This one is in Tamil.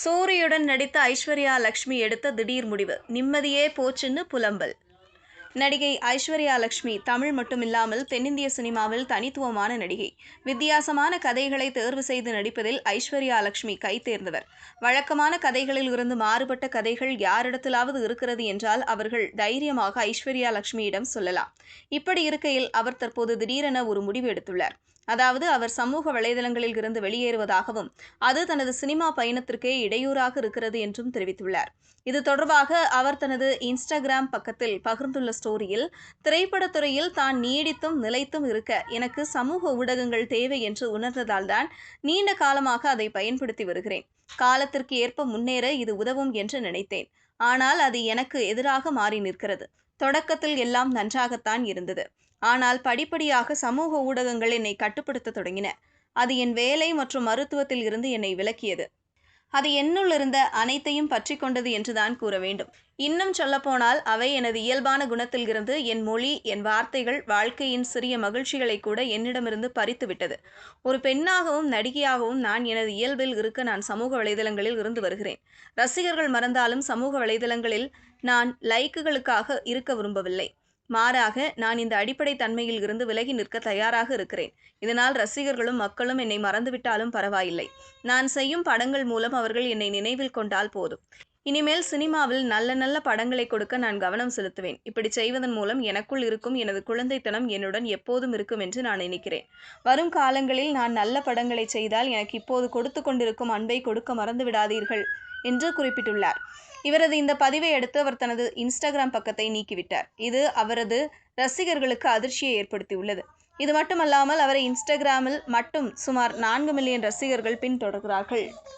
சூரியுடன் நடித்த ஐஸ்வர்யா லட்சுமி எடுத்த திடீர் முடிவு, நிம்மதியே போச்சுன்னு புலம்பல். நடிகை ஐஸ்வர்யா லட்சுமி தமிழ் மட்டுமில்லாமல் தென்னிந்திய சினிமாவில் தனித்துவமான நடிகை. வித்தியாசமான கதைகளை தேர்வு செய்து நடிப்பதில் ஐஸ்வர்யா லட்சுமி கைதேர்ந்தவர். வழக்கமான கதைகளில் இருந்து மாறுபட்ட கதைகள் யாரிடத்திலாவது இருக்கிறது என்றால் அவர்கள் தைரியமாக ஐஸ்வர்யா லட்சுமியிடம் சொல்லலாம். இப்படி இருக்கையில் அவர் தற்போது திடீரென ஒரு முடிவு எடுத்துள்ளார். அதாவது அவர் சமூக வலைதளங்களில் இருந்து வெளியேறுவதாகவும் அது தனது சினிமா பயணத்திற்கே இடையூறாக இருக்கிறது என்றும் தெரிவித்துள்ளார். இது தொடர்பாக அவர் தனது இன்ஸ்டாகிராம் பக்கத்தில் பகிர்ந்துள்ள ஸ்டோரியில், திரைப்படத்துறையில் தான் நீடித்தும் நிலைத்தும் இருக்க எனக்கு சமூக ஊடகங்கள் தேவை என்று உணர்ந்ததால்தான் நீண்ட காலமாக அதை பயன்படுத்தி வருகிறேன். காலத்திற்கு ஏற்ப முன்னேற இது உதவும் என்று நினைத்தேன். ஆனால் அது எனக்கு எதிராக மாறி நிற்கிறது. தொடக்கத்தில் எல்லாம் நன்றாகத்தான் இருந்தது. ஆனால் படிப்படியாக சமூக ஊடகங்கள் என்னை கட்டுப்படுத்த தொடங்கின. அது என் வேலை மற்றும் மருத்துவத்தில் இருந்து என்னை விலக்கியது. அது என்னுள் இருந்த அனைத்தையும் பற்றி கொண்டது என்றுதான் கூற வேண்டும். இன்னும் சொல்லப்போனால் அவை எனது இயல்பான குணத்தில் இருந்து என் மொழி, என் வார்த்தைகள், வாழ்க்கையின் சிறிய மகிழ்ச்சிகளை கூட என்னிடமிருந்து பறித்து விட்டது. ஒரு பெண்ணாகவும் நடிகையாகவும் நான் எனது இயல்பில் இருக்க நான் சமூக வலைதளங்களில் இருந்து வருகிறேன். ரசிகர்கள் மறந்தாலும் சமூக வலைதளங்களில் நான் லைக்குகளுக்காக இருக்க விரும்பவில்லை. மாறாக நான் இந்த அடிப்படை தன்மையில் இருந்து விலகி நிற்க தயாராக இருக்கிறேன். இதனால் ரசிகர்களும் மக்களும் என்னை மறந்துவிட்டாலும் பரவாயில்லை. நான் செய்யும் படங்கள் மூலம் அவர்கள் என்னை நினைவில் கொண்டால் போதும். இனிமேல் சினிமாவில் நல்ல நல்ல படங்களை கொடுக்க நான் கவனம் செலுத்துவேன். இப்படி செய்வதன் மூலம் எனக்குள் இருக்கும் எனது குழந்தைத்தனம் என்னுடன் எப்போதும் இருக்கும் என்று நான் நினைக்கிறேன். வரும் காலங்களில் நான் நல்ல படங்களை செய்தால் எனக்கு இப்போது கொடுத்து கொண்டிருக்கும் அன்பை கொடுக்க மறந்து விடாதீர்கள் என்று குறிப்பிட்டுள்ளார். இவரது இந்த பதிவை அடுத்து அவர் தனது இன்ஸ்டாகிராம் பக்கத்தை நீக்கிவிட்டார். இது அவரது ரசிகர்களுக்கு அதிர்ச்சியை ஏற்படுத்தியுள்ளது. இது மட்டுமல்லாமல் அவரை இன்ஸ்டாகிராமில் மட்டும் சுமார் 4 மில்லியன் ரசிகர்கள் பின்தொடர்கிறார்கள்.